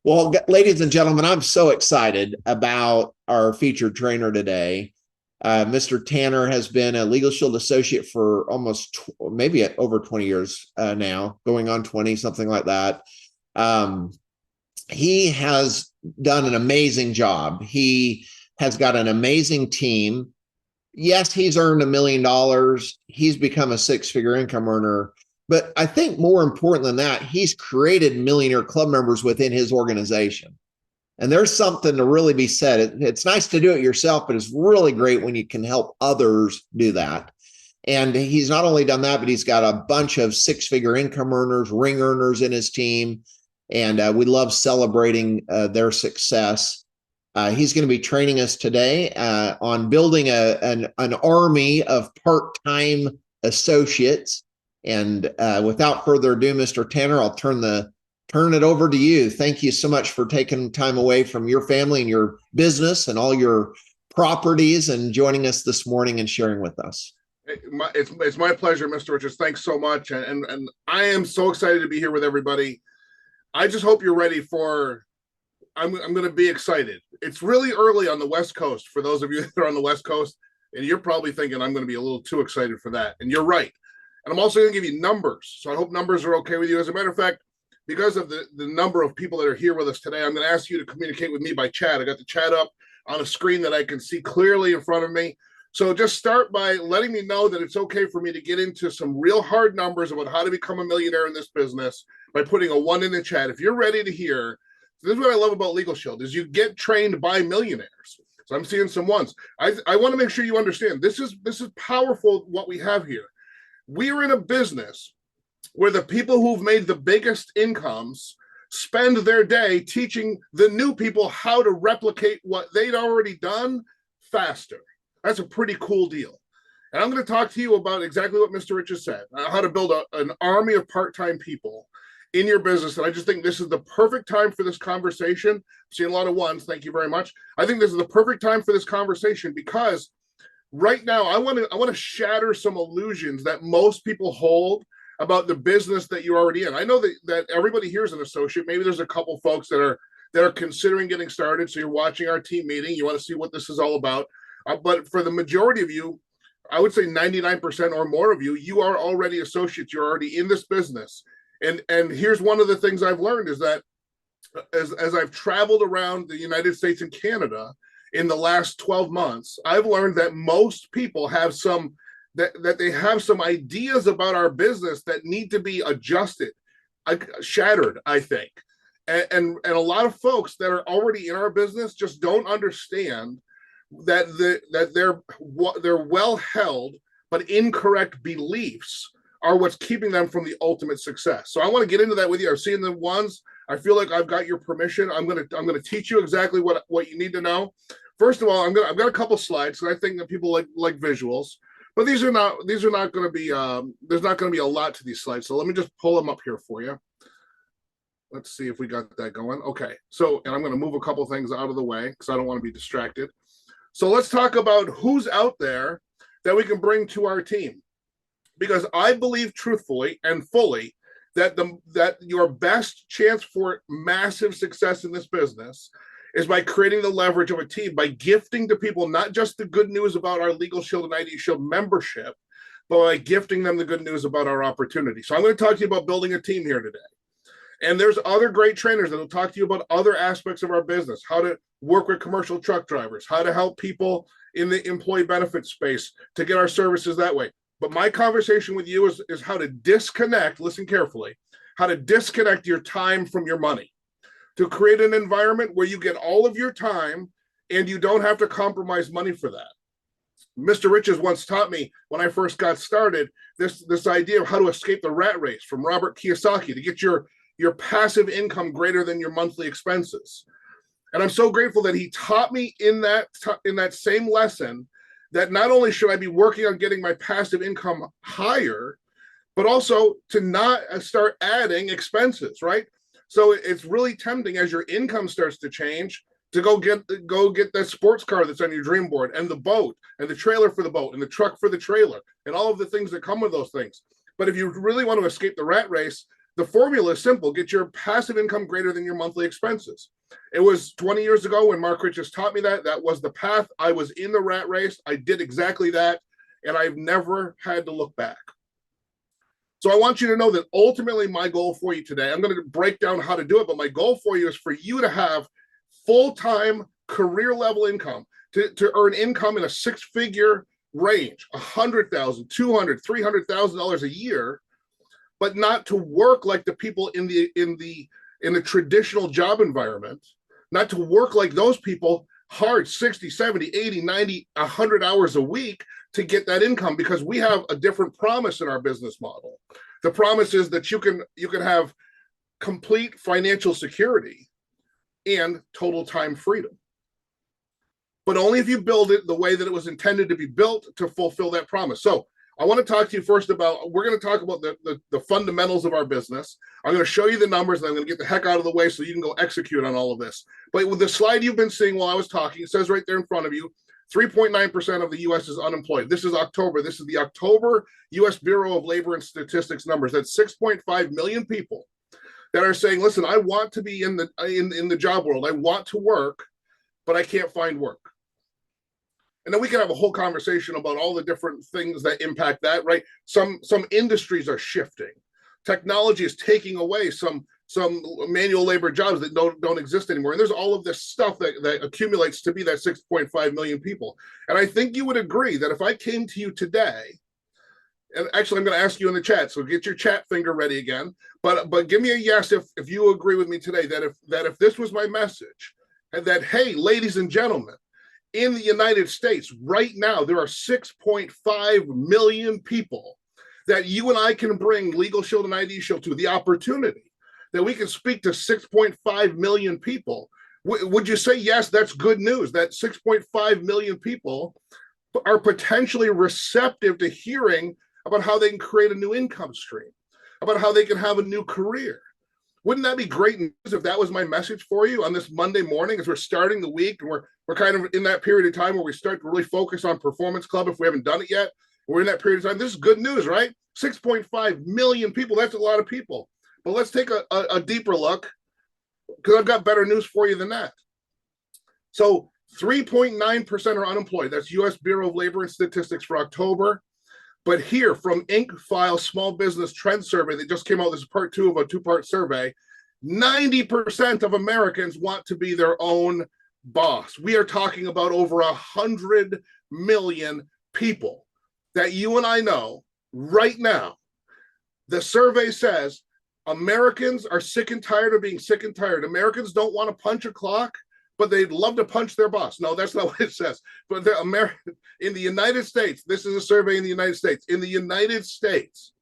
Well, ladies and gentlemen, I'm so excited about our featured trainer today. Mr. Tanner has been a Legal Shield associate for almost maybe over 20 years now, going on 20, something like that. Um, he has done an amazing job. He has got an amazing team. Yes, he's earned $1 million. He's become a six-figure income earner. But I think more important than that, he's created millionaire club members within his organization. And there's something to really be said. It's nice to do it yourself, but it's really great when you can help others do that. And he's not only done that, but he's got a bunch of six-figure income earners, ring earners in his team. And we love celebrating their success. He's going to be training us today on building an army of part-time associates. And without further ado, Mr. Tanner, I'll turn it over to you. Thank you so much for taking time away from your family and your business and all your properties and joining us this morning and sharing with us. It's my pleasure, Mr. Richards. Thanks so much. And I am so excited to be here with everybody. I just hope you're ready for, I'm going to be excited. It's really early on the West Coast for those of you that are on the West Coast, and you're probably thinking I'm going to be a little too excited for that. And you're right. And I'm also going to give you numbers. So I hope numbers are okay with you. As a matter of fact, because of the number of people that are here with us today, I'm going to ask you to communicate with me by chat. I got the chat up on a screen that I can see clearly in front of me. So just start by letting me know that it's okay for me to get into some real hard numbers about how to become a millionaire in this business by putting a 1 in the chat. If you're ready to hear, this is what I love about Legal Shield, is you get trained by millionaires. So I'm seeing some ones. I want to make sure you understand this is powerful what we have here. We're in a business where the people who've made the biggest incomes spend their day teaching the new people how to replicate what they'd already done faster. That's a pretty cool deal. And I'm going to talk to you about exactly what Mr. Rich has said, how to build an army of part-time people in your business. And I just think this is the perfect time for this conversation. I'm seeing a lot of ones. Thank you very much. I think this is the perfect time for this conversation because right now I want to shatter some illusions that most people hold about the business that you're already in. I know that everybody here is an associate. Maybe there's a couple folks that are considering getting started. So you're watching our team meeting. You want to see what this is all about. But for the majority of you, I would say 99% or more of you, you are already associates. You're already in this business. And here's one of the things I've learned is that as I've traveled around the United States and Canada in the last 12 months, I've learned that most people have that they have some ideas about our business that need to be adjusted, shattered, I think. And a lot of folks that are already in our business just don't understand that their well-held but incorrect beliefs are what's keeping them from the ultimate success. So I want to get into that with you. I've seen the ones. I feel like I've got your permission. I'm gonna teach you exactly what you need to know. First of all, I've got a couple slides because I think that people like visuals, but these are not going to be there's not going to be a lot to these slides. So let me just pull them up here for you. Let's see if we got that going. Okay. So, and I'm going to move a couple things out of the way because I don't want to be distracted. So let's talk about who's out there that we can bring to our team. Because I believe truthfully and fully that your best chance for massive success in this business is by creating the leverage of a team, by gifting to people not just the good news about our Legal Shield and ID Shield membership, but by gifting them the good news about our opportunity. So I'm going to talk to you about building a team here today. And there's other great trainers that will talk to you about other aspects of our business, how to work with commercial truck drivers, how to help people in the employee benefit space to get our services that way. But my conversation with you is how to disconnect, listen carefully, how to disconnect your time from your money, to create an environment where you get all of your time and you don't have to compromise money for that. Mr. Riches once taught me when I first got started this idea of how to escape the rat race from Robert Kiyosaki to get your passive income greater than your monthly expenses. And I'm so grateful that he taught me in that same lesson that not only should I be working on getting my passive income higher, but also to not start adding expenses, right? So it's really tempting as your income starts to change to go get that sports car that's on your dream board and the boat and the trailer for the boat and the truck for the trailer and all of the things that come with those things. But if you really want to escape the rat race, The formula is simple. Get your passive income greater than your monthly expenses. It was 20 years ago when Mark Riches taught me that. That was the path. I was in the rat race. I did exactly that. And I've never had to look back. So I want you to know that ultimately my goal for you today, I'm going to break down how to do it, but my goal for you is for you to have full-time career level income, to earn income in a six-figure range, $100,000, $200,000, $300,000 a year, but not to work like the people in the traditional job environment, not to work like those people hard 60, 70, 80, 90, 100 hours a week to get that income, because we have a different promise in our business model. The promise is that you can have complete financial security and total time freedom, but only if you build it the way that it was intended to be built to fulfill that promise. So I want to talk to you first about, we're going to talk about the fundamentals of our business. I'm going to show you the numbers, and I'm going to get the heck out of the way so you can go execute on all of this. But with the slide you've been seeing while I was talking, it says right there in front of you, 3.9% of the U.S. is unemployed. This is October. This is the October U.S. Bureau of Labor and Statistics numbers. That's 6.5 million people that are saying, listen, I want to be in the job world. I want to work, but I can't find work. And then we can have a whole conversation about all the different things that impact that, right? Some industries are shifting. Technology is taking away some manual labor jobs that don't exist anymore. And there's all of this stuff that accumulates to be that 6.5 million people. And I think you would agree that if I came to you today, and actually I'm going to ask you in the chat, so get your chat finger ready again, but give me a yes if you agree with me today that if this was my message, and that, hey, ladies and gentlemen, in the United States right now, there are 6.5 million people that you and I can bring Legal Shield and ID Shield to, the opportunity that we can speak to 6.5 million people. Would you say, yes, that's good news, that 6.5 million people are potentially receptive to hearing about how they can create a new income stream, about how they can have a new career? Wouldn't that be great news if that was my message for you on this Monday morning as we're starting the week, and we're kind of in that period of time where we start to really focus on Performance Club if we haven't done it yet? We're in that period of time. This is good news, right? 6.5 million people. That's a lot of people. But let's take a deeper look, because I've got better news for you than that. So 3.9% are unemployed. That's U.S. Bureau of Labor and Statistics for October. But here from Inc. File Small Business Trend Survey that just came out, this is part 2 of a 2-part survey, 90% of Americans want to be their own boss. We are talking about over 100 million people that you and I know right now. The survey says Americans are sick and tired of being sick and tired. Americans don't want to punch a clock, but they'd love to punch their boss. No, that's not what it says. But in the United States, this is a survey in the United States. In the United States,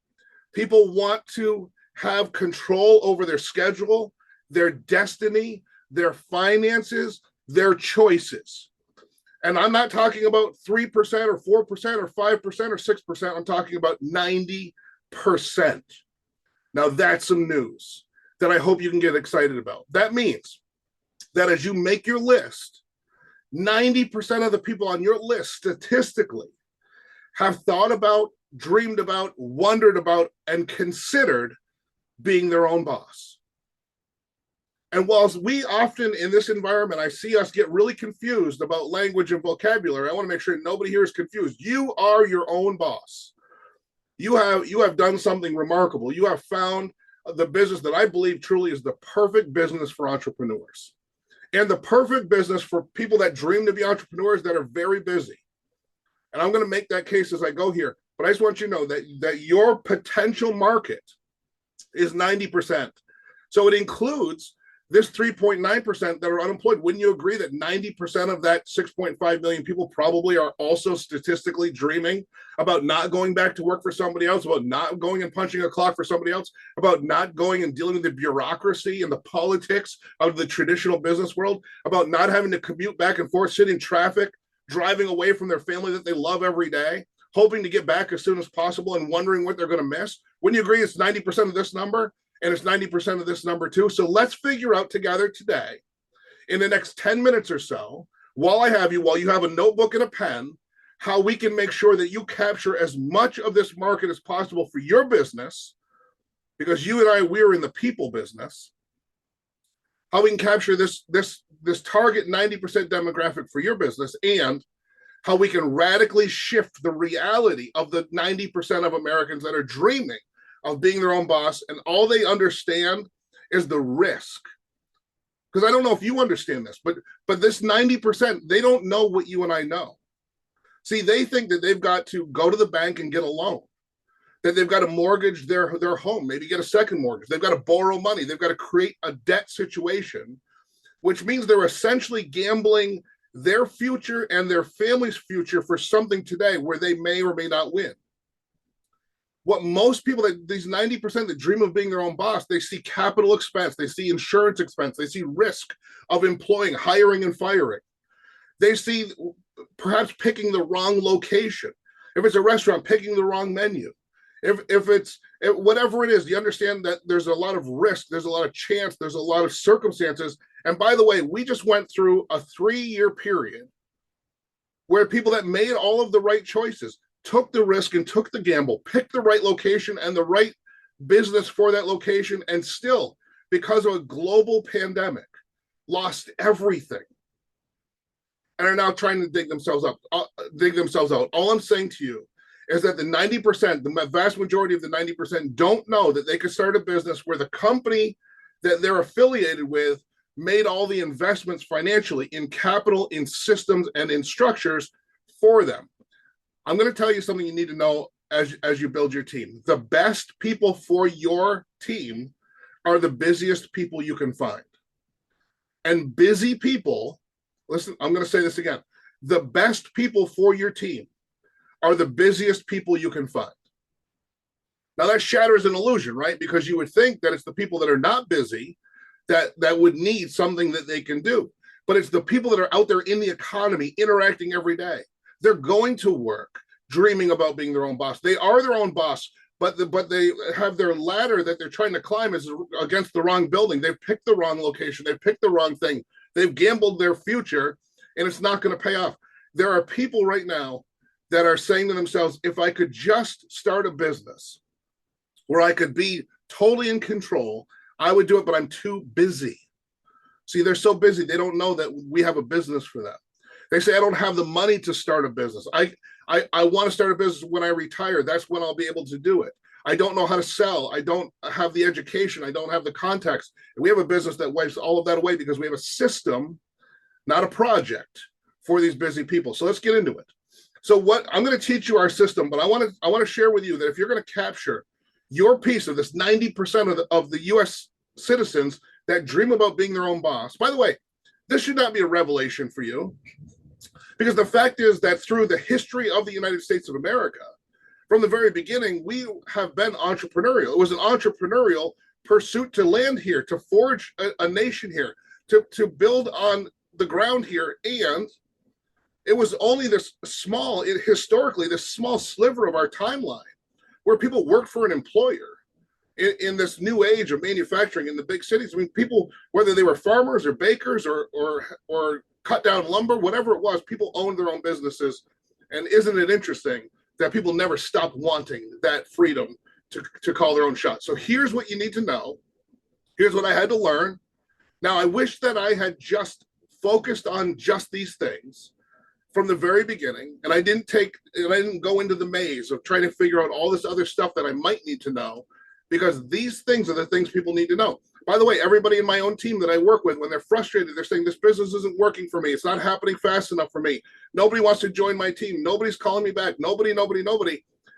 people want to have control over their schedule, their destiny, their finances, their choices. And I'm not talking about 3% or 4% or 5% or 6%. I'm talking about 90%. Now that's some news that I hope you can get excited about. That means that as you make your list, 90% of the people on your list statistically have thought about, dreamed about, wondered about, and considered being their own boss. And whilst we often in this environment, I see us get really confused about language and vocabulary, I want to make sure nobody here is confused. You are your own boss. You have done something remarkable. You have found the business that I believe truly is the perfect business for entrepreneurs, and the perfect business for people that dream to be entrepreneurs that are very busy. And I'm going to make that case as I go here, but I just want you to know that your potential market is 90%. So it includes this 3.9% that are unemployed. Wouldn't you agree that 90% of that 6.5 million people probably are also statistically dreaming about not going back to work for somebody else, about not going and punching a clock for somebody else, about not going and dealing with the bureaucracy and the politics of the traditional business world, about not having to commute back and forth, sit in traffic, driving away from their family that they love every day, hoping to get back as soon as possible and wondering what they're going to miss? Wouldn't you agree it's 90% of this number? And it's 90% of this number too. So let's figure out together today, in the next 10 minutes or so, while you have a notebook and a pen, how we can make sure that you capture as much of this market as possible for your business because you and I, we're in the people business, how we can capture this target 90% demographic for your business, and how we can radically shift the reality of the 90% of Americans that are dreaming of being their own boss, and all they understand is the risk. Because I don't know if you understand this, but this 90%, they don't know what you and I know. See, they think that they've got to go to the bank and get a loan, that they've got to mortgage their home, maybe get a second mortgage. They've got to borrow money. They've got to create a debt situation, which means they're essentially gambling their future and their family's future for something today where they may or may not win. What most people, that these 90% that dream of being their own boss, they see capital expense, they see insurance expense, they see risk of employing, hiring, and firing. They see perhaps picking the wrong location. If it's a restaurant, picking the wrong menu. If it's whatever it is, you understand that there's a lot of risk, there's a lot of chance, there's a lot of circumstances. And by the way, we just went through a 3-year period where people that made all of the right choices, took the risk and took the gamble, picked the right location and the right business for that location, and still, because of a global pandemic, lost everything and are now trying to dig themselves out. All I'm saying to you is that the 90%, the vast majority of the 90% don't know that they could start a business where the company that they're affiliated with made all the investments financially in capital, in systems, and in structures for them. I'm going to tell you something you need to know as you build your team. The best people for your team are the busiest people you can find. And busy people, listen, I'm going to say this again. The best people for your team are the busiest people you can find. Now that shatters an illusion, right? Because you would think that it's the people that are not busy that would need something that they can do. But it's the people that are out there in the economy interacting every day. They're going to work dreaming about being their own boss. They are their own boss, but they have their ladder that they're trying to climb is against the wrong building. They've picked the wrong location. They've picked the wrong thing. They've gambled their future, and it's not going to pay off. There are people right now that are saying to themselves, if I could just start a business where I could be totally in control, I would do it, but I'm too busy. See, they're so busy, they don't know that we have a business for them. They say, I don't have the money to start a business. I want to start a business when I retire. That's when I'll be able to do it. I don't know how to sell. I don't have the education. I don't have the contacts. And we have a business that wipes all of that away because we have a system, not a project, for these busy people. So let's get into it. So what I'm going to teach you our system, but I want to share with you that if you're going to capture your piece of this 90% of the U.S. citizens that dream about being their own boss. By the way, this should not be a revelation for you, because the fact is that through the history of the United States of America, from the very beginning, we have been entrepreneurial. It was an entrepreneurial pursuit to land here, to forge a nation here, to build on the ground here. And it was only this small, historically, this small sliver of our timeline where people worked for an employer in this new age of manufacturing in the big cities. I mean, people, whether they were farmers or bakers or cut down lumber, whatever it was, people owned their own businesses. And isn't it interesting that people never stopped wanting that freedom to call their own shots? So here's what you need to know. Here's what I had to learn. Now, I wish that I had just focused on just these things from the very beginning, and I didn't go into the maze of trying to figure out all this other stuff that I might need to know, because these things are the things people need to know. By the way, everybody in my own team that I work with, when they're frustrated, they're saying, this business isn't working for me. It's not happening fast enough for me. Nobody wants to join my team. Nobody's calling me back. Nobody.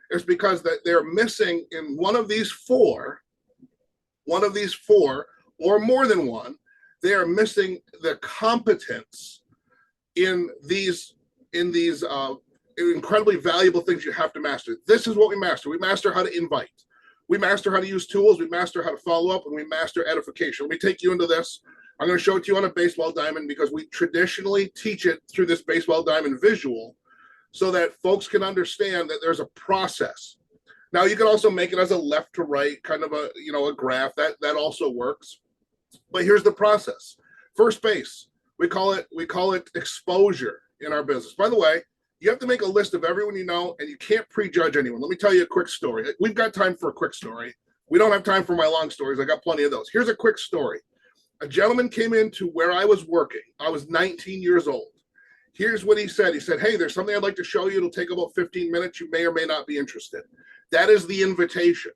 It's because that they're missing in one of these four, or more than one, they are missing the competence in these incredibly valuable things you have to master. This is what we master. We master how to invite. We master how to use tools. We master how to follow up, and we master edification. Let me take you into this. I'm going to show it to you on a baseball diamond because we traditionally teach it through this baseball diamond visual so that folks can understand that there's a process. Now, you can also make it as a left to right kind of a graph. That also works. But here's the process. First base, we call it exposure in our business. By the way, you have to make a list of everyone you know, and you can't prejudge anyone. Let me tell you a quick story. We've got time for a quick story. We don't have time for my long stories. I got plenty of those. Here's a quick story. A gentleman came into where I was working. I was 19 years old. Here's what he said. He said, hey, there's something I'd like to show you. It'll take about 15 minutes. You may or may not be interested. That is the invitation.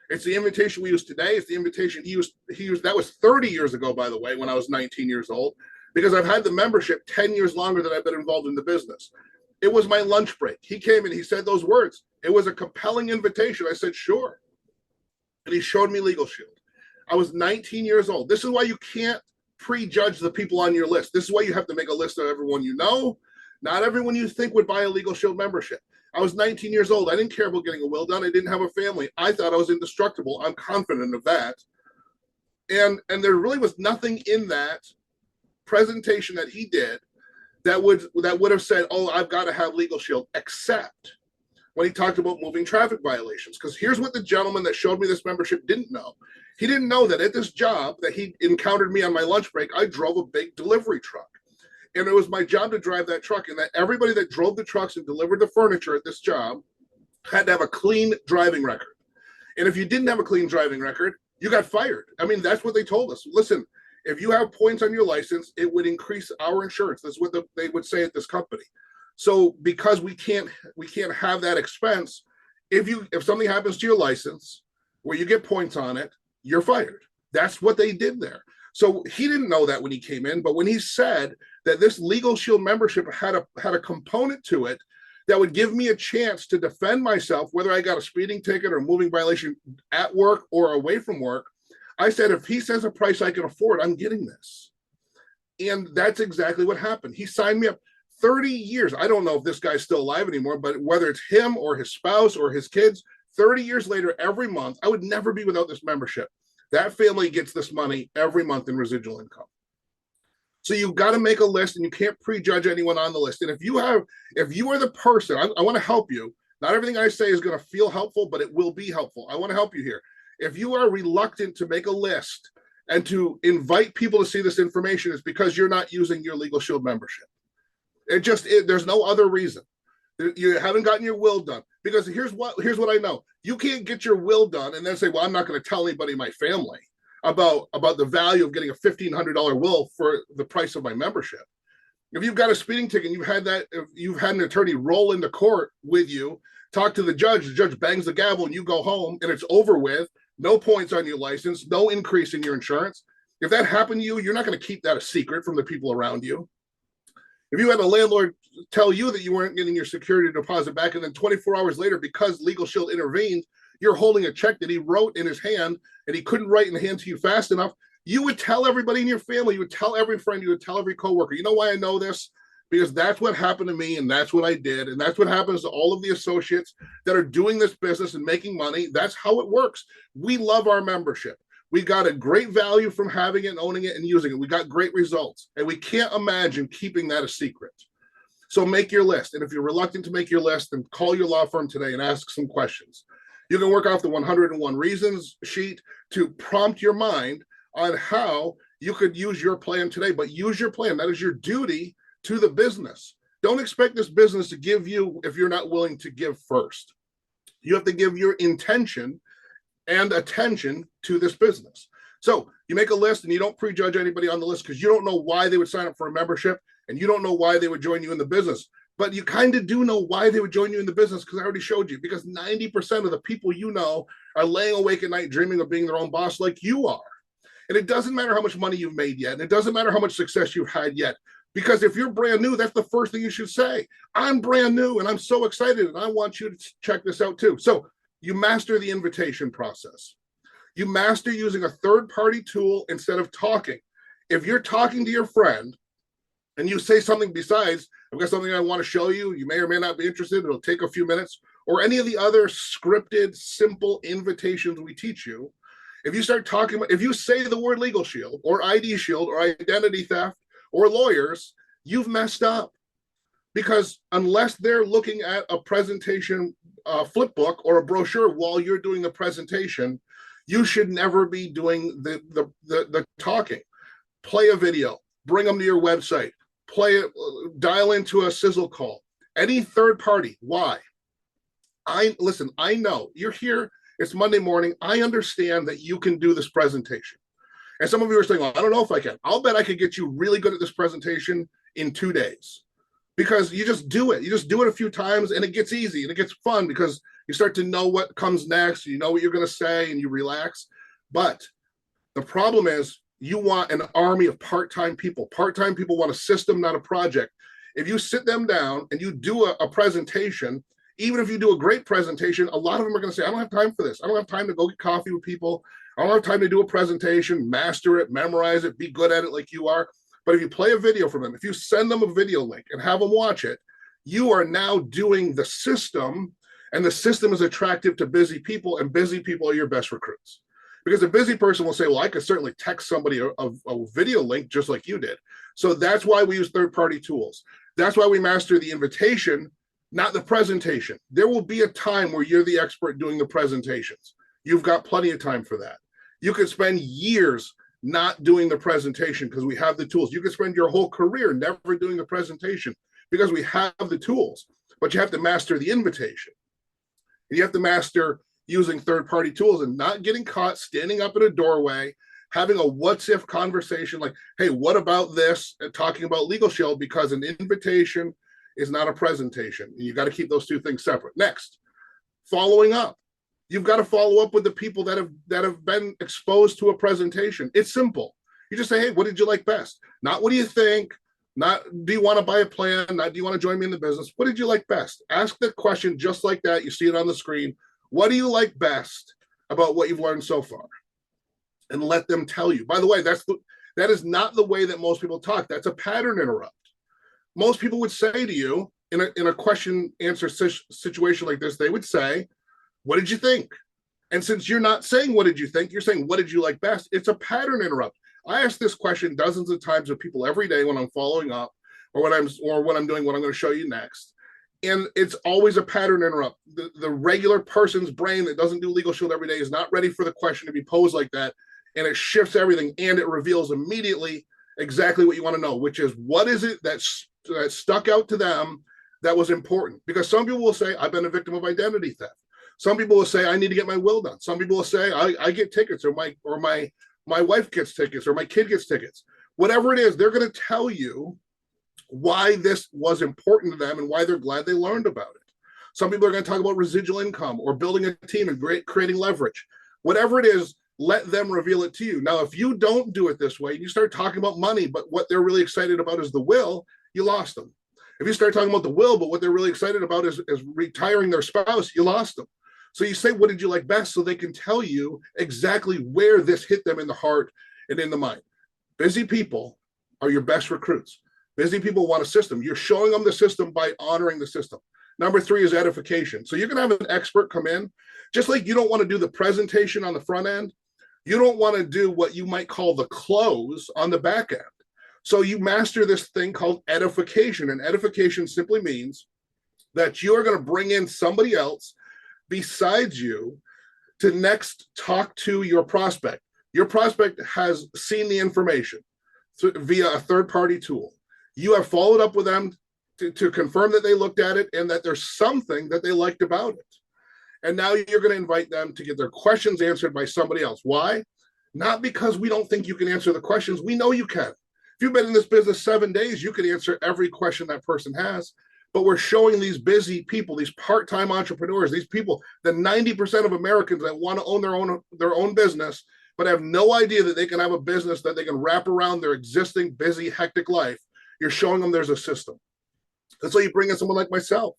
It's the invitation we use today. It's the invitation he used. That was 30 years ago, by the way, when I was 19 years old, because I've had the membership 10 years longer than I've been involved in the business. It was my lunch break. He came and he said those words. It was a compelling invitation. I said, sure. And he showed me Legal Shield. I was 19 years old. This is why you can't prejudge the people on your list. This is why you have to make a list of everyone you know. Not everyone you think would buy a Legal Shield membership. I was 19 years old. I didn't care about getting a will done. I didn't have a family. I thought I was indestructible. I'm confident of that. And there really was nothing in that presentation that he did that would have said, oh, I've got to have Legal Shield, except when he talked about moving traffic violations. Because here's what the gentleman that showed me this membership didn't know. He didn't know that at this job that he encountered me on my lunch break, I drove a big delivery truck. And it was my job to drive that truck, and that everybody that drove the trucks and delivered the furniture at this job had to have a clean driving record. And if you didn't have a clean driving record, you got fired. I mean, that's what they told us. Listen, if you have points on your license, it would increase our insurance. That's what they would say at this company. So because we can't have that expense, if something happens to your license where you get points on it, you're fired. That's what they did there. So he didn't know that when he came in, but when he said that this Legal Shield membership had a component to it that would give me a chance to defend myself, whether I got a speeding ticket or moving violation at work or away from work, I said, if he says a price I can afford, I'm getting this. And that's exactly what happened. He signed me up 30 years. I don't know if this guy's still alive anymore, but whether it's him or his spouse or his kids, 30 years later, every month, I would never be without this membership. That family gets this money every month in residual income. So you've got to make a list, and you can't prejudge anyone on the list. And if you are the person, I want to help you. Not everything I say is going to feel helpful, but it will be helpful. I want to help you here. If you are reluctant to make a list and to invite people to see this information, it's because you're not using your Legal Shield membership. There's no other reason. You haven't gotten your will done, because here's what I know. You can't get your will done and then say, well, I'm not going to tell anybody in my family about the value of getting a $1,500 will for the price of my membership. If you've got a speeding ticket and you've had an attorney roll into court with you, talk to the judge bangs the gavel and you go home and it's over with, no points on your license, no increase in your insurance. If that happened to you, you're not going to keep that a secret from the people around you. If you had a landlord tell you that you weren't getting your security deposit back, and then 24 hours later, because Legal Shield intervened, you're holding a check that he wrote in his hand and he couldn't write in the hand to you fast enough, you would tell everybody in your family, you would tell every friend, you would tell every coworker. You know why I know this? Because that's what happened to me, and that's what I did, and that's what happens to all of the associates that are doing this business and making money. That's how it works. We love our membership. We got a great value from having it and owning it and using it. We got great results, and we can't imagine keeping that a secret. So make your list. And if you're reluctant to make your list, then call your law firm today and ask some questions. You can work off the 101 reasons sheet to prompt your mind on how you could use your plan today, but use your plan. That is your duty to the business. Don't expect this business to give you if you're not willing to give first. You have to give your intention and attention to this business. So you make a list and you don't prejudge anybody on the list, because you don't know why they would sign up for a membership and you don't know why they would join you in the business. But you kind of do know why they would join you in the business, because I already showed you. Because 90% of the people you know are laying awake at night dreaming of being their own boss like you are. And it doesn't matter how much money you've made yet. And it doesn't matter how much success you've had yet. Because if you're brand new, that's the first thing you should say. I'm brand new and I'm so excited and I want you to check this out too. So you master the invitation process. You master using a third-party tool instead of talking. If you're talking to your friend and you say something besides, I've got something I want to show you, you may or may not be interested, it'll take a few minutes, or any of the other scripted, simple invitations we teach you, if you start talking, if you say the word Legal Shield or ID Shield or identity theft or lawyers, you've messed up. Because unless they're looking at a presentation flip book or a brochure while you're doing the presentation, you should never be doing the talking. Play a video, bring them to your website, play it, dial into a sizzle call. Any third party. Why? I know you're here. It's Monday morning. I understand that you can do this presentation. And some of you are saying, well, I don't know if I can. I'll bet I could get you really good at this presentation in 2 days, because you just do it. You just do it a few times and it gets easy and it gets fun because you start to know what comes next. You know what you're going to say and you relax. But the problem is you want an army of part-time people. Part-time people want a system, not a project. If you sit them down and you do a presentation, even if you do a great presentation, a lot of them are going to say, I don't have time for this. I don't have time to go get coffee with people. I don't have time to do a presentation, master it, memorize it, be good at it like you are. But if you play a video from them, if you send them a video link and have them watch it, you are now doing the system, and the system is attractive to busy people, and busy people are your best recruits. Because a busy person will say, well, I could certainly text somebody a video link just like you did. So that's why we use third-party tools. That's why we master the invitation, not the presentation. There will be a time where you're the expert doing the presentations. You've got plenty of time for that. You could spend years not doing the presentation because we have the tools. You could spend your whole career never doing the presentation because we have the tools, but you have to master the invitation. And you have to master using third-party tools and not getting caught standing up in a doorway, having a what's if conversation like, hey, what about this? And talking about Legal Shield, because an invitation is not a presentation. And you got to keep those two things separate. Next, following up. You've got to follow up with the people that have been exposed to a presentation. It's simple. You just say, hey, what did you like best? Not what do you think? Not do you want to buy a plan? Not do you want to join me in the business? What did you like best? Ask the question just like that. You see it on the screen. What do you like best about what you've learned so far? And let them tell you. By the way, that is not the way that most people talk. That's a pattern interrupt. Most people would say to you in a question answer situation like this, they would say, what did you think? And since you're not saying, what did you think? You're saying, what did you like best? It's a pattern interrupt. I ask this question dozens of times with people every day when I'm following up or when I'm doing what I'm going to show you next. And it's always a pattern interrupt. The regular person's brain that doesn't do Legal Shield every day is not ready for the question to be posed like that. And it shifts everything and it reveals immediately exactly what you want to know, which is what is it that stuck out to them that was important? Because some people will say, I've been a victim of identity theft. Some people will say, I need to get my will done. Some people will say, I get tickets, or my wife gets tickets, or my kid gets tickets. Whatever it is, they're going to tell you why this was important to them and why they're glad they learned about it. Some people are going to talk about residual income or building a team and creating leverage. Whatever it is, let them reveal it to you. Now, if you don't do it this way, you start talking about money, but what they're really excited about is the will, you lost them. If you start talking about the will, but what they're really excited about is retiring their spouse, you lost them. So you say, what did you like best? So they can tell you exactly where this hit them in the heart and in the mind. Busy people are your best recruits. Busy people want a system. You're showing them the system by honoring the system. Number 3 is edification. So you're going to have an expert come in, just like you don't want to do the presentation on the front end. You don't want to do what you might call the close on the back end. So you master this thing called edification. And edification simply means that you are going to bring in somebody else besides you to next talk to your prospect. Your prospect has seen the information via a third-party tool. You have followed up with them to confirm that they looked at it and that there's something that they liked about it. And now you're going to invite them to get their questions answered by somebody else. Why? Not because we don't think you can answer the questions. We know you can. If you've been in this business 7 days, you can answer every question that person has. But we're showing these busy people, these part-time entrepreneurs, these people, the 90% of Americans that want to own their own business, but have no idea that they can have a business that they can wrap around their existing busy, hectic life. You're showing them there's a system. That's why you bring in someone like myself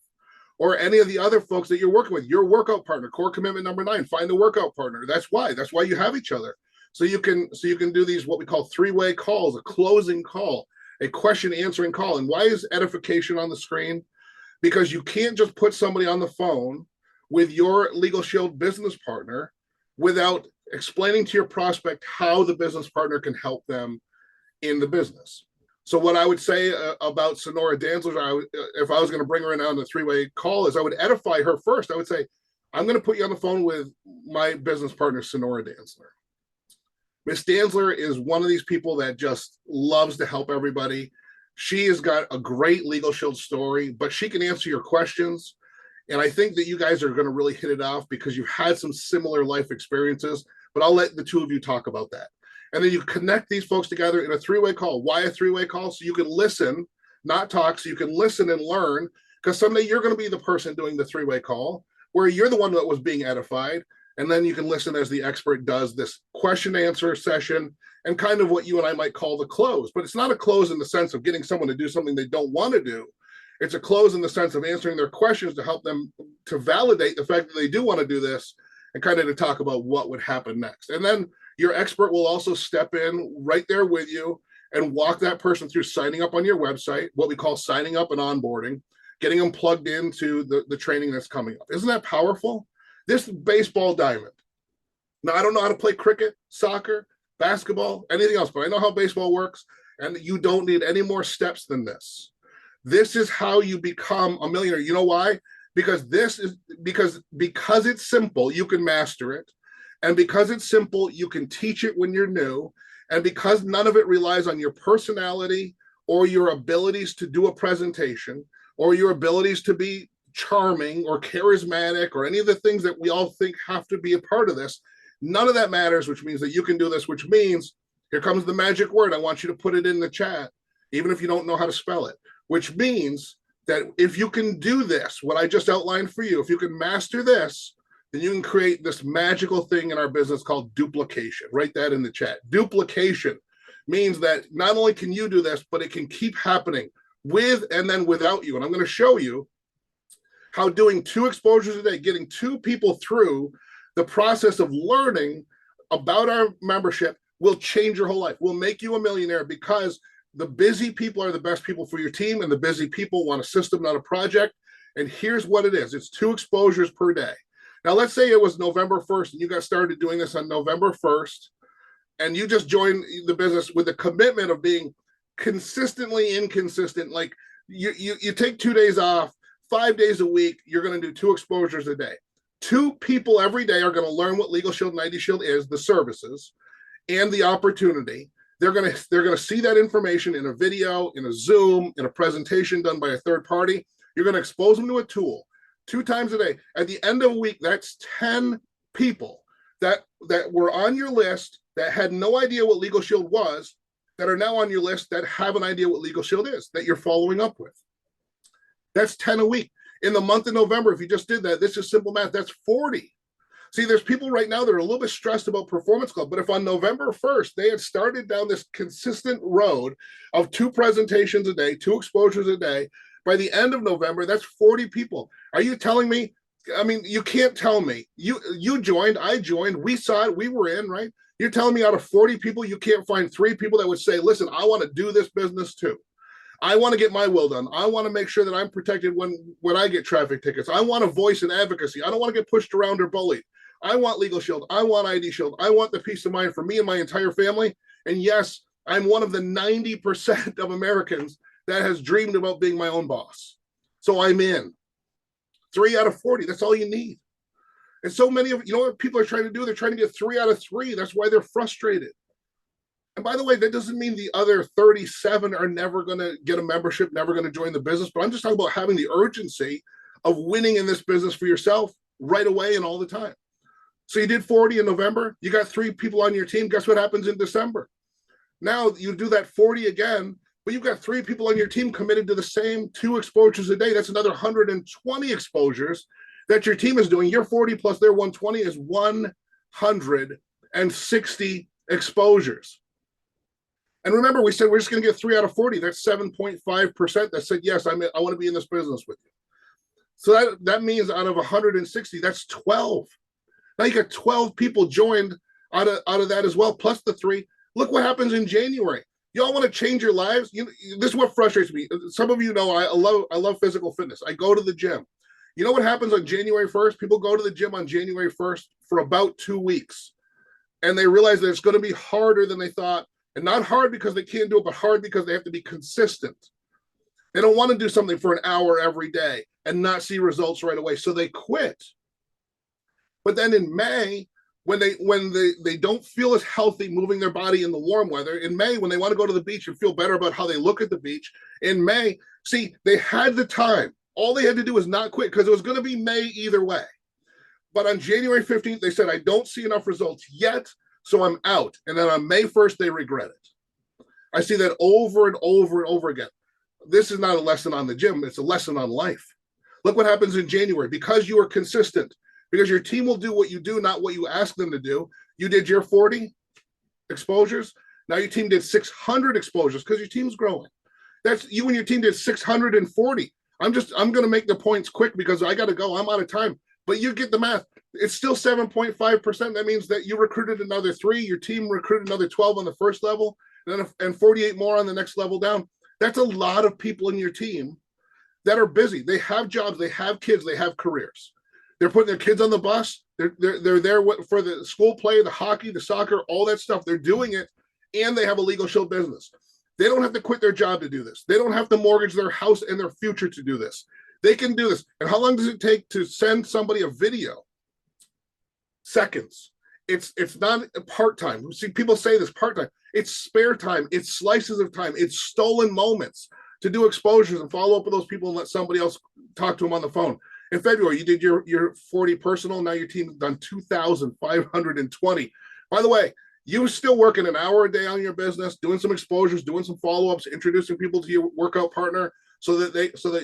or any of the other folks that you're working with. Your workout partner, core commitment number 9, find a workout partner. That's why you have each other. So you can do these, what we call 3-way calls, a closing call, a question answering call. And why is edification on the screen? Because you can't just put somebody on the phone with your Legal Shield business partner without explaining to your prospect how the business partner can help them in the business. So what I would say about Sonora Dantzler, if I was going to bring her in on the 3-way call, is I would edify her first. I would say, I'm going to put you on the phone with my business partner, Sonora Dantzler. Miss Dantzler is one of these people that just loves to help everybody. She has got a great Legal Shield story, but she can answer your questions And I think that you guys are going to really hit it off because you've had some similar life experiences, but I'll let the two of you talk about that. And then you connect these folks together in a three-way call. Why a three-way call? So you can listen, not talk, so you can listen and learn, because someday you're going to be the person doing the three-way call where you're the one that was being edified. And then you can listen as the expert does this question answer session and kind of what you and I might call the close. But it's not a close in the sense of getting someone to do something they don't want to do. It's a close in the sense of answering their questions to help them to validate the fact that they do want to do this and kind of to talk about what would happen next. And then your expert will also step in right there with you and walk that person through signing up on your website, what we call signing up and onboarding, getting them plugged into the training that's coming up. Isn't that powerful? This baseball diamond. Now, I don't know how to play cricket, soccer, basketball, anything else, but I know how baseball works, and you don't need any more steps than this. This is how you become a millionaire. You know why? Because it's simple, you can master it. And because it's simple, you can teach it when you're new. And because none of it relies on your personality or your abilities to do a presentation or your abilities to be charming or charismatic or any of the things that we all think have to be a part of this, none of that matters, which means that you can do this, which means here comes the magic word. I want you to put it in the chat, even if you don't know how to spell it, which means that if you can do this, what I just outlined for you, if you can master this, then you can create this magical thing in our business called duplication. Write that in the chat. Duplication means that not only can you do this, but it can keep happening with and then without you. And I'm going to show you how doing 2 exposures a day, getting 2 people through the process of learning about our membership will change your whole life, will make you a millionaire, because the busy people are the best people for your team, and the busy people want a system, not a project. And here's what it is. It's 2 exposures per day. Now, let's say it was November 1st and you got started doing this on November 1st, and you just joined the business with the commitment of being consistently inconsistent. Like you take 2 days off, 5 days a week, you're going to do 2 exposures a day. 2 people every day are going to learn what Legal Shield and ID Shield is, the services and the opportunity. They're going to see that information in a video, in a Zoom, in a presentation done by a third party. You're going to expose them to a tool 2 times a day. At the end of a week, that's 10 people that were on your list that had no idea what Legal Shield was, that are now on your list that have an idea what Legal Shield is, that you're following up with. That's 10 a week. In the month of November, if you just did that, this is simple math, that's 40. See, there's people right now that are a little bit stressed about Performance Club, but if on November 1st, they had started down this consistent road of 2 presentations a day, 2 exposures a day, by the end of November, that's 40 people. Are you telling me? I mean, you can't tell me. You joined, I joined, we saw it, we were in, right? You're telling me out of 40 people, you can't find 3 people that would say, listen, I want to do this business too. I want to get my will done. I want to make sure that I'm protected when I get traffic tickets. I want a voice and advocacy. I don't want to get pushed around or bullied. I want Legal Shield. I want ID Shield. I want the peace of mind for me and my entire family. And yes, I'm one of the 90% of Americans that has dreamed about being my own boss. So I'm in. 3 out of 40. That's all you need. And so many of you know what people are trying to do? They're trying to get 3 out of 3. That's why they're frustrated. And by the way, that doesn't mean the other 37 are never going to get a membership, never going to join the business. But I'm just talking about having the urgency of winning in this business for yourself right away and all the time. So you did 40 in November. You got 3 people on your team. Guess what happens in December? Now you do that 40 again, but you've got 3 people on your team committed to the same 2 exposures a day. That's another 120 exposures that your team is doing. Your 40 plus their 120 is 160 exposures. And remember, we said we're just going to get 3 out of 40. That's 7.5% that said, yes, I want to be in this business with you. So that means out of 160, that's 12. Now you got 12 people joined out of that as well, plus the 3. Look what happens in January. Y'all want to change your lives? This is what frustrates me. Some of you know I love physical fitness. I go to the gym. You know what happens on January 1st? People go to the gym on January 1st for about 2 weeks. And they realize that it's going to be harder than they thought. And not hard because they can't do it, but hard because they have to be consistent. They don't want to do something for an hour every day and not see results right away. So they quit. But then in May, when they don't feel as healthy moving their body in the warm weather, in May, when they want to go to the beach and feel better about how they look at the beach, in May, see, they had the time. All they had to do was not quit because it was going to be May either way. But on January 15th, they said, I don't see enough results yet, so I'm out. And then on May 1st, they regret it. I see that over and over and over again. This is not a lesson on the gym. It's a lesson on life. Look what happens in January. Because you are consistent, because your team will do what you do, not what you ask them to do. You did your 40 exposures. Now your team did 600 exposures because your team's growing. That's you and your team did 640. I'm going to make the points quick because I got to go. I'm out of time. But you get the math. It's still 7.5%. That means that you recruited another 3. Your team recruited another 12 on the first level, and 48 more on the next level down. That's a lot of people in your team that are busy. They have jobs. They have kids. They have careers. They're putting their kids on the bus. They're there for the school play, the hockey, the soccer, all that stuff. They're doing it, and they have a Legal Shield business. They don't have to quit their job to do this. They don't have to mortgage their house and their future to do this. They can do this. And how long does it take to send somebody a video? Seconds. It's not part-time. See, people say this part-time. It's spare time. It's slices of time. It's stolen moments to do exposures and follow up with those people and let somebody else talk to them on the phone. In February, you did your 40 personal. Now your team's done 2,520. By the way, you still working an hour a day on your business, doing some exposures, doing some follow-ups, introducing people to your workout partner so that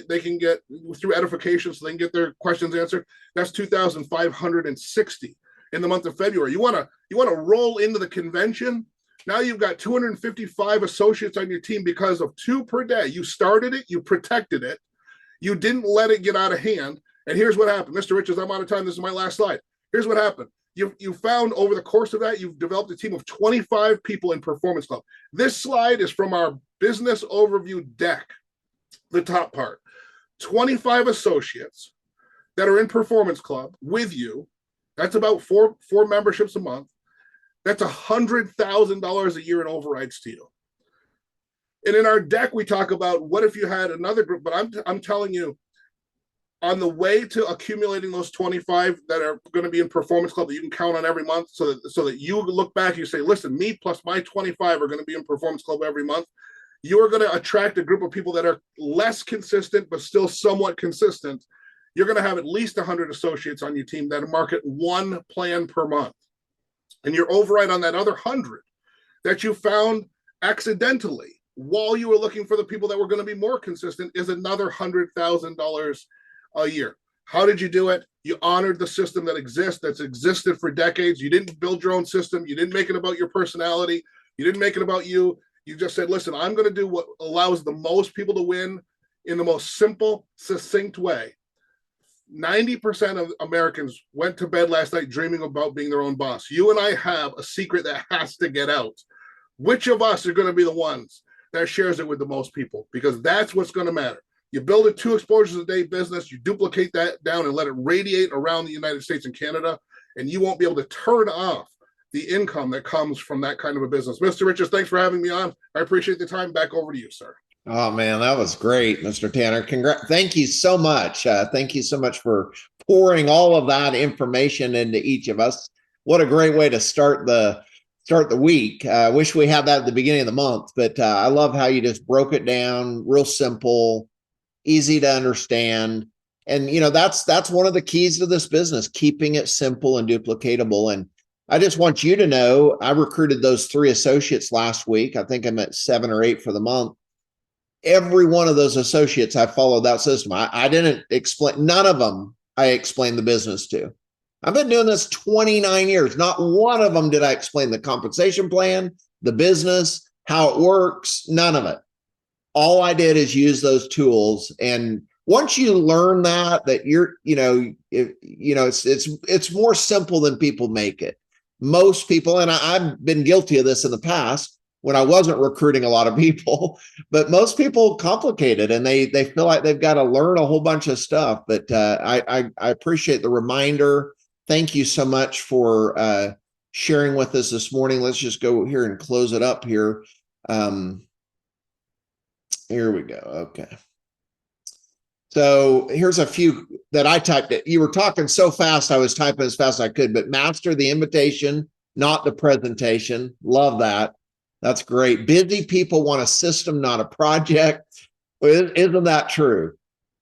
they can get through edification, so they can get their questions answered. That's 2,560 in the month of February. You want to roll into the convention. Now you've got 255 associates on your team because of 2 per day. You started it, you protected it, you didn't let it get out of hand. And here's what happened. Mr. Riches, I'm out of time. This is my last slide. Here's what happened. You found over the course of that, you've developed a team of 25 people in Performance Club. This slide is from our business overview deck, the top part. 25 associates that are in Performance Club with you. That's about four memberships a month. That's $100,000 a year in overrides to you. And in our deck, we talk about what if you had another group, but I'm telling you, on the way to accumulating those 25 that are going to be in Performance Club that you can count on every month, so that you look back, you say, listen, me plus my 25 are going to be in Performance Club every month. You are going to attract a group of people that are less consistent, but still somewhat consistent. You're going to have at least 100 associates on your team that market 1 plan per month. And your override on that other 100 that you found accidentally while you were looking for the people that were going to be more consistent is another $100,000 a year. How did you do it? You honored the system that exists, that's existed for decades. You didn't build your own system. You didn't make it about your personality. You didn't make it about you. You just said, listen, I'm going to do what allows the most people to win in the most simple, succinct way. 90% of Americans went to bed last night dreaming about being their own boss. You and I have a secret that has to get out. Which of us are going to be the ones that shares it with the most people? Because that's what's going to matter. You build a 2 exposures a day business, you duplicate that down and let it radiate around the United States and Canada, and you won't be able to turn off the income that comes from that kind of a business. Mr. Riches, thanks for having me on. I appreciate the time. Back over to you, sir. Oh man, that was great, Mr. Tanner. Thank you so much. Thank you so much for pouring all of that information into each of us. What a great way to start the week. I wish we had that at the beginning of the month, but I love how you just broke it down, real simple, easy to understand. And that's one of the keys to this business, keeping it simple and duplicatable. And I just want you to know, I recruited those 3 associates last week. I think I'm at 7 or 8 for the month. Every one of those associates, I followed that system. I didn't explain, none of them I explained the business to. I've been doing this 29 years. Not one of them did I explain the compensation plan, the business, how it works, none of it. All I did is use those tools. And once you learn that it's more simple than people make it. Most people, and I've been guilty of this in the past when I wasn't recruiting a lot of people, but most people complicate it and they feel like they've got to learn a whole bunch of stuff. But I appreciate the reminder. Thank you so much for sharing with us this morning. Let's just go here and close it up here. Here we go. Okay. So here's a few that I typed it. You were talking so fast, I was typing as fast as I could, but master the invitation, not the presentation. Love that. That's great. Busy people want a system, not a project. Isn't that true?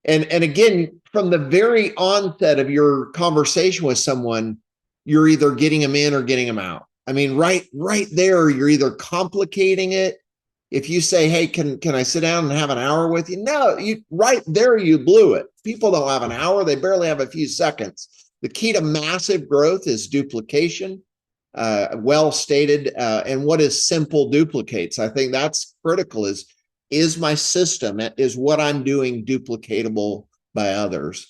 And again, from the very onset of your conversation with someone, you're either getting them in or getting them out. I mean, right there, you're either complicating it. If you say, "Hey, can I sit down and have an hour with you?" No, you right there, you blew it. People don't have an hour; they barely have a few seconds. The key to massive growth is duplication. Well stated. And what is simple duplicates? I think that's critical. Is my system, is what I'm doing duplicatable by others?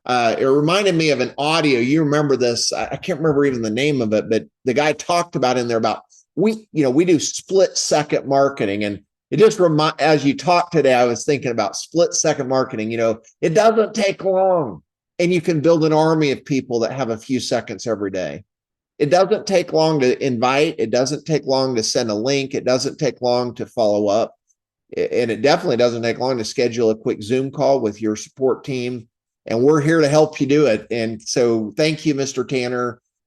It reminded me of an audio. You remember this? I can't remember even the name of it, but the guy talked about in there about we do split second marketing, and it just as you talk today, I was thinking about split second marketing. It doesn't take long, and you can build an army of people that have a few seconds every day. It doesn't take long to invite. It doesn't take long to send a link. It doesn't take long to follow up. And it definitely doesn't take long to schedule a quick Zoom call with your support team. And we're here to help you do it. And so thank you, Mr. Tanner.